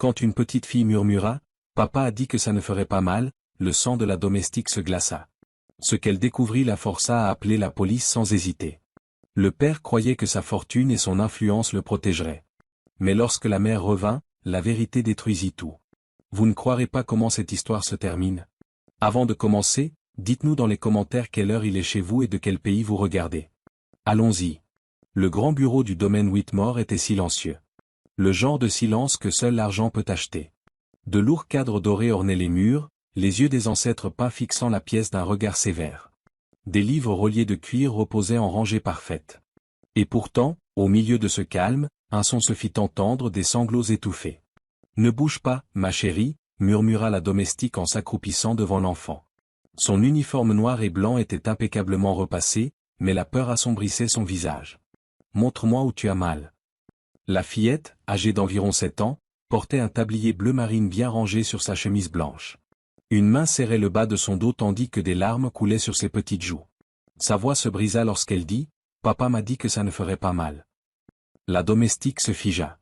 Quand une petite fille murmura « Papa a dit que ça ne ferait pas mal », le sang de la domestique se glaça. Ce qu'elle découvrit la força à appeler la police sans hésiter. Le père croyait que sa fortune et son influence le protégeraient. Mais lorsque la mère revint, la vérité détruisit tout. Vous ne croirez pas comment cette histoire se termine. Avant de commencer, dites-nous dans les commentaires quelle heure il est chez vous et de quel pays vous regardez. Allons-y. Le grand bureau du domaine Whitmore était silencieux. Le genre de silence que seul l'argent peut acheter. De lourds cadres dorés ornaient les murs, les yeux des ancêtres peints fixant la pièce d'un regard sévère. Des livres reliés de cuir reposaient en rangées parfaites. Et pourtant, au milieu de ce calme, un son se fit entendre, des sanglots étouffés. « Ne bouge pas, ma chérie », murmura la domestique en s'accroupissant devant l'enfant. Son uniforme noir et blanc était impeccablement repassé, mais la peur assombrissait son visage. « Montre-moi où tu as mal. » La fillette, âgée d'environ 7 ans, portait un tablier bleu marine bien rangé sur sa chemise blanche. Une main serrait le bas de son dos tandis que des larmes coulaient sur ses petites joues. Sa voix se brisa lorsqu'elle dit « Papa m'a dit que ça ne ferait pas mal. » La domestique se figea.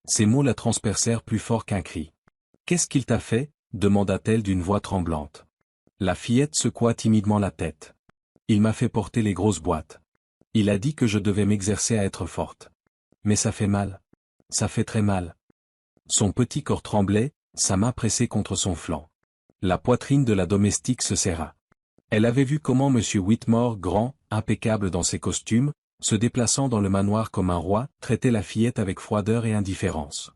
Ces mots la transpercèrent plus fort qu'un cri. « Qu'est-ce qu'il t'a fait ?» demanda-t-elle d'une voix tremblante. La fillette secoua timidement la tête. « Il m'a fait porter les grosses boîtes. Il a dit que je devais m'exercer à être forte. Mais ça fait mal. Ça fait très mal. » Son petit corps tremblait, sa main pressée contre son flanc. La poitrine de la domestique se serra. Elle avait vu comment M. Whitmore, grand, impeccable dans ses costumes, se déplaçant dans le manoir comme un roi, traitait la fillette avec froideur et indifférence.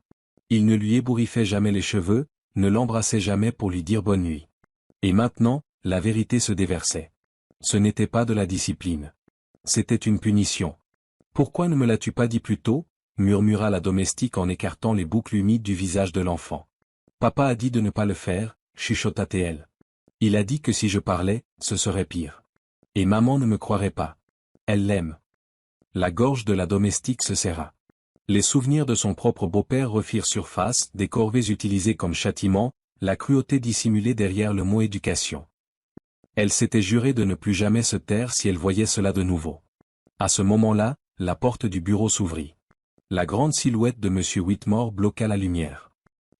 Il ne lui ébouriffait jamais les cheveux, ne l'embrassait jamais pour lui dire bonne nuit. Et maintenant, la vérité se déversait. Ce n'était pas de la discipline. C'était une punition. « Pourquoi ne me l'as-tu pas dit plus tôt ?» murmura la domestique en écartant les boucles humides du visage de l'enfant. « Papa a dit de ne pas le faire, » chuchota-t-elle. « Il a dit que si je parlais, ce serait pire. Et maman ne me croirait pas. Elle l'aime. » La gorge de la domestique se serra. Les souvenirs de son propre beau-père refirent surface, des corvées utilisées comme châtiment, la cruauté dissimulée derrière le mot éducation. Elle s'était juré de ne plus jamais se taire si elle voyait cela de nouveau. À ce moment-là, la porte du bureau s'ouvrit. La grande silhouette de M. Whitmore bloqua la lumière.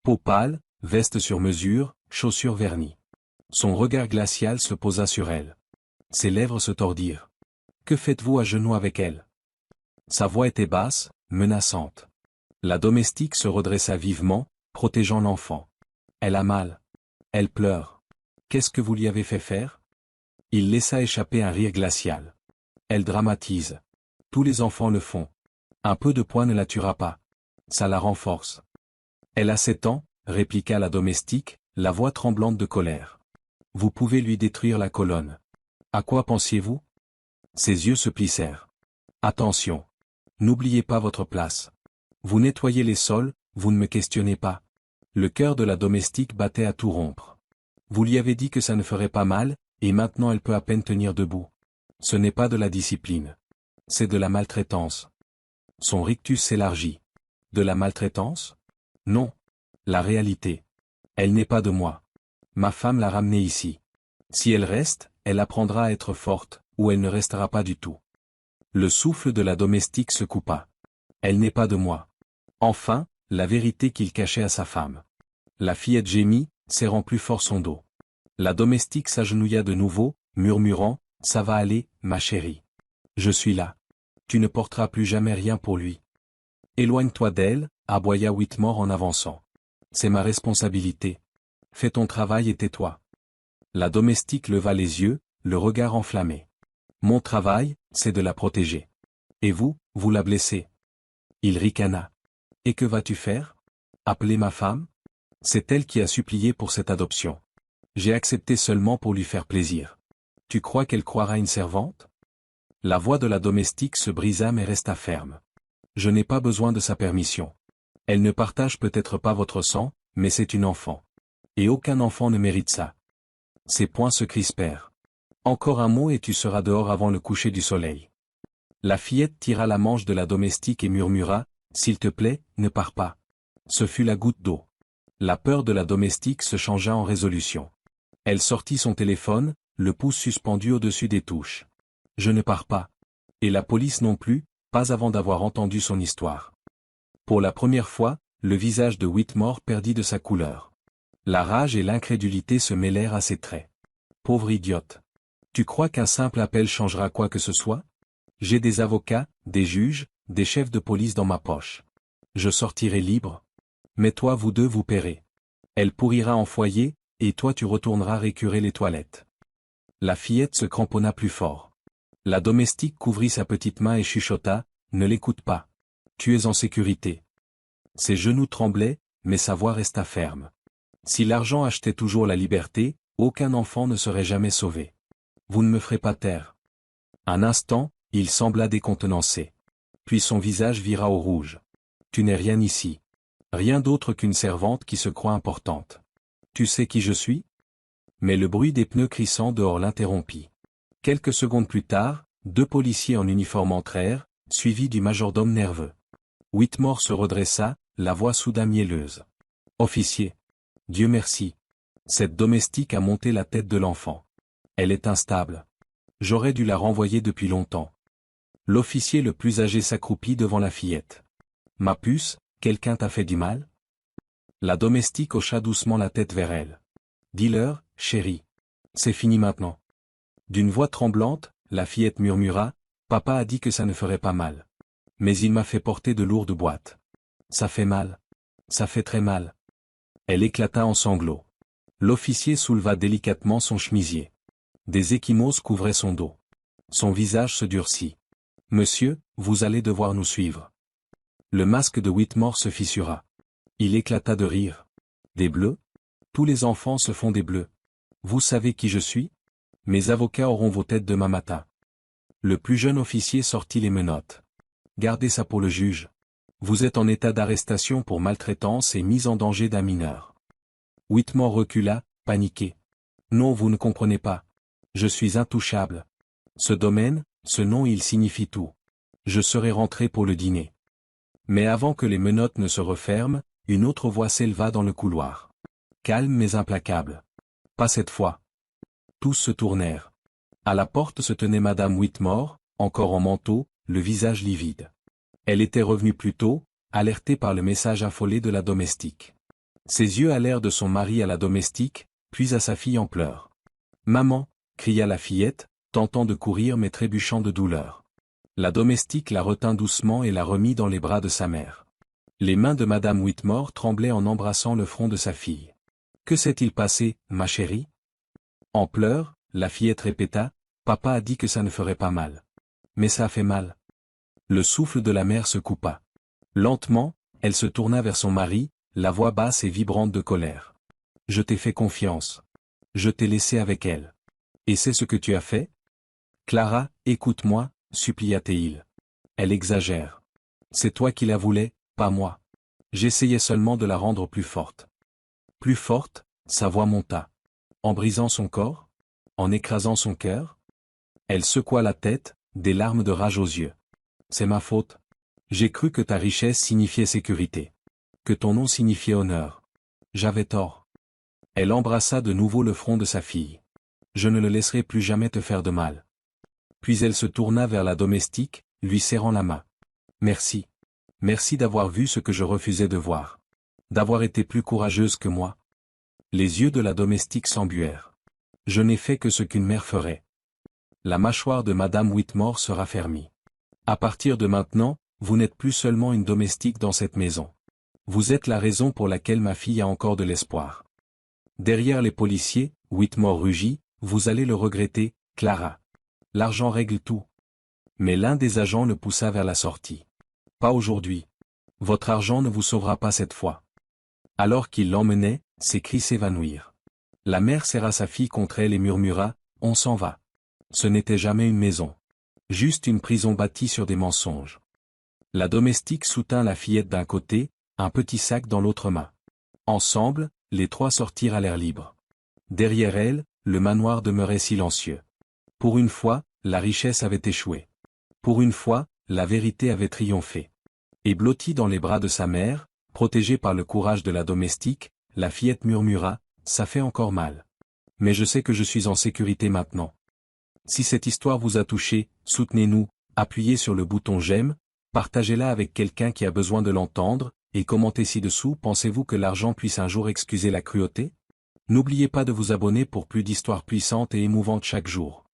Peau pâle, veste sur mesure, chaussures vernies. Son regard glacial se posa sur elle. Ses lèvres se tordirent. « Que faites-vous à genoux avec elle ?» Sa voix était basse, menaçante. La domestique se redressa vivement, protégeant l'enfant. « Elle a mal. Elle pleure. Qu'est-ce que vous lui avez fait faire ?» Il laissa échapper un rire glacial. « Elle dramatise. Tous les enfants le font. Un peu de poing ne la tuera pas. Ça la renforce. »« Elle a 7 ans, » répliqua la domestique, la voix tremblante de colère. « Vous pouvez lui détruire la colonne. À quoi pensiez-vous ?» Ses yeux se plissèrent. « Attention. N'oubliez pas votre place. Vous nettoyez les sols, vous ne me questionnez pas. » Le cœur de la domestique battait à tout rompre. Vous lui avez dit que ça ne ferait pas mal, et maintenant elle peut à peine tenir debout. Ce n'est pas de la discipline. C'est de la maltraitance. Son rictus s'élargit. De la maltraitance? Non. La réalité. Elle n'est pas de moi. Ma femme l'a ramenée ici. Si elle reste, elle apprendra à être forte, ou elle ne restera pas du tout. Le souffle de la domestique se coupa. Elle n'est pas de moi. Enfin, la vérité qu'il cachait à sa femme. La fillette gémit, serrant plus fort son dos. La domestique s'agenouilla de nouveau, murmurant « Ça va aller, ma chérie. Je suis là. Tu ne porteras plus jamais rien pour lui. » « Éloigne-toi d'elle, » aboya Whitmore en avançant. « C'est ma responsabilité. Fais ton travail et tais-toi. » La domestique leva les yeux, le regard enflammé. « Mon travail, c'est de la protéger. Et vous, vous la blessez. » Il ricana. « Et que vas-tu faire? Appeler ma femme? C'est elle qui a supplié pour cette adoption. J'ai accepté seulement pour lui faire plaisir. Tu crois qu'elle croira une servante? » La voix de la domestique se brisa mais resta ferme. « Je n'ai pas besoin de sa permission. Elle ne partage peut-être pas votre sang, mais c'est une enfant. Et aucun enfant ne mérite ça. » Ses poings se crispèrent. « Encore un mot et tu seras dehors avant le coucher du soleil. » La fillette tira la manche de la domestique et murmura « S'il te plaît, ne pars pas. » Ce fut la goutte d'eau. La peur de la domestique se changea en résolution. Elle sortit son téléphone, le pouce suspendu au-dessus des touches. « Je ne pars pas. Et la police non plus, pas avant d'avoir entendu son histoire. » Pour la première fois, le visage de Whitmore perdit de sa couleur. La rage et l'incrédulité se mêlèrent à ses traits. Pauvre idiote. Tu crois qu'un simple appel changera quoi que ce soit? J'ai des avocats, des juges, des chefs de police dans ma poche. Je sortirai libre. Mais toi vous deux vous paierez. Elle pourrira en foyer, et toi tu retourneras récurer les toilettes. La fillette se cramponna plus fort. La domestique couvrit sa petite main et chuchota, ne l'écoute pas. Tu es en sécurité. Ses genoux tremblaient, mais sa voix resta ferme. Si l'argent achetait toujours la liberté, aucun enfant ne serait jamais sauvé. Vous ne me ferez pas taire. Un instant, il sembla décontenancé. Puis son visage vira au rouge. Tu n'es rien ici. Rien d'autre qu'une servante qui se croit importante. Tu sais qui je suis? Mais le bruit des pneus crissant dehors l'interrompit. Quelques secondes plus tard, 2 policiers en uniforme entrèrent, suivis du majordome nerveux. Whitmore se redressa, la voix soudain mielleuse. Officier. Dieu merci. Cette domestique a monté la tête de l'enfant. Elle est instable. J'aurais dû la renvoyer depuis longtemps. L'officier le plus âgé s'accroupit devant la fillette. Ma puce, quelqu'un t'a fait du mal? La domestique hocha doucement la tête vers elle. Dis-leur, chérie. C'est fini maintenant. D'une voix tremblante, la fillette murmura, papa a dit que ça ne ferait pas mal. Mais il m'a fait porter de lourdes boîtes. Ça fait mal. Ça fait très mal. Elle éclata en sanglots. L'officier souleva délicatement son chemisier. Des ecchymoses couvraient son dos. Son visage se durcit. Monsieur, vous allez devoir nous suivre. Le masque de Whitmore se fissura. Il éclata de rire. Des bleus? Tous les enfants se font des bleus. Vous savez qui je suis? Mes avocats auront vos têtes demain matin. Le plus jeune officier sortit les menottes. Gardez ça pour le juge. Vous êtes en état d'arrestation pour maltraitance et mise en danger d'un mineur. Whitmore recula, paniqué. Non, vous ne comprenez pas. Je suis intouchable. Ce domaine, ce nom il signifie tout. Je serai rentré pour le dîner. Mais avant que les menottes ne se referment, une autre voix s'éleva dans le couloir. Calme mais implacable. Pas cette fois. Tous se tournèrent. À la porte se tenait Madame Whitmore, encore en manteau, le visage livide. Elle était revenue plus tôt, alertée par le message affolé de la domestique. Ses yeux allèrent de son mari à la domestique, puis à sa fille en pleurs. « Maman !» cria la fillette, tentant de courir mais trébuchant de douleur. La domestique la retint doucement et la remit dans les bras de sa mère. Les mains de Madame Whitmore tremblaient en embrassant le front de sa fille. « Que s'est-il passé, ma chérie ?» En pleurs, la fillette répéta, « Papa a dit que ça ne ferait pas mal. Mais ça a fait mal. » Le souffle de la mère se coupa. Lentement, elle se tourna vers son mari, la voix basse et vibrante de colère. « Je t'ai fait confiance. Je t'ai laissé avec elle. Et c'est ce que tu as fait? Clara, écoute-moi, supplia-t-il. Elle exagère. C'est toi qui la voulais, pas moi. J'essayais seulement de la rendre plus forte. » Plus forte, sa voix monta. En brisant son corps? En écrasant son cœur? Elle secoua la tête, des larmes de rage aux yeux. C'est ma faute. J'ai cru que ta richesse signifiait sécurité. Que ton nom signifiait honneur. J'avais tort. Elle embrassa de nouveau le front de sa fille. Je ne le laisserai plus jamais te faire de mal. Puis elle se tourna vers la domestique, lui serrant la main. Merci. Merci d'avoir vu ce que je refusais de voir. D'avoir été plus courageuse que moi. Les yeux de la domestique s'embuèrent. Je n'ai fait que ce qu'une mère ferait. La mâchoire de Madame Whitmore se raffermit. À partir de maintenant, vous n'êtes plus seulement une domestique dans cette maison. Vous êtes la raison pour laquelle ma fille a encore de l'espoir. Derrière les policiers, Whitmore rugit, vous allez le regretter, Clara. L'argent règle tout. Mais l'un des agents le poussa vers la sortie. Pas aujourd'hui. Votre argent ne vous sauvera pas cette fois. Alors qu'il l'emmenait, ses cris s'évanouirent. La mère serra sa fille contre elle et murmura, on s'en va. Ce n'était jamais une maison. Juste une prison bâtie sur des mensonges. La domestique soutint la fillette d'un côté, un petit sac dans l'autre main. Ensemble, les trois sortirent à l'air libre. Derrière elle, le manoir demeurait silencieux. Pour une fois, la richesse avait échoué. Pour une fois, la vérité avait triomphé. Et blottie dans les bras de sa mère, protégée par le courage de la domestique, la fillette murmura, ça fait encore mal. Mais je sais que je suis en sécurité maintenant. Si cette histoire vous a touché, soutenez-nous, appuyez sur le bouton j'aime, partagez-la avec quelqu'un qui a besoin de l'entendre, Et commentez ci-dessous, pensez-vous que l'argent puisse un jour excuser la cruauté? N'oubliez pas de vous abonner pour plus d'histoires puissantes et émouvantes chaque jour.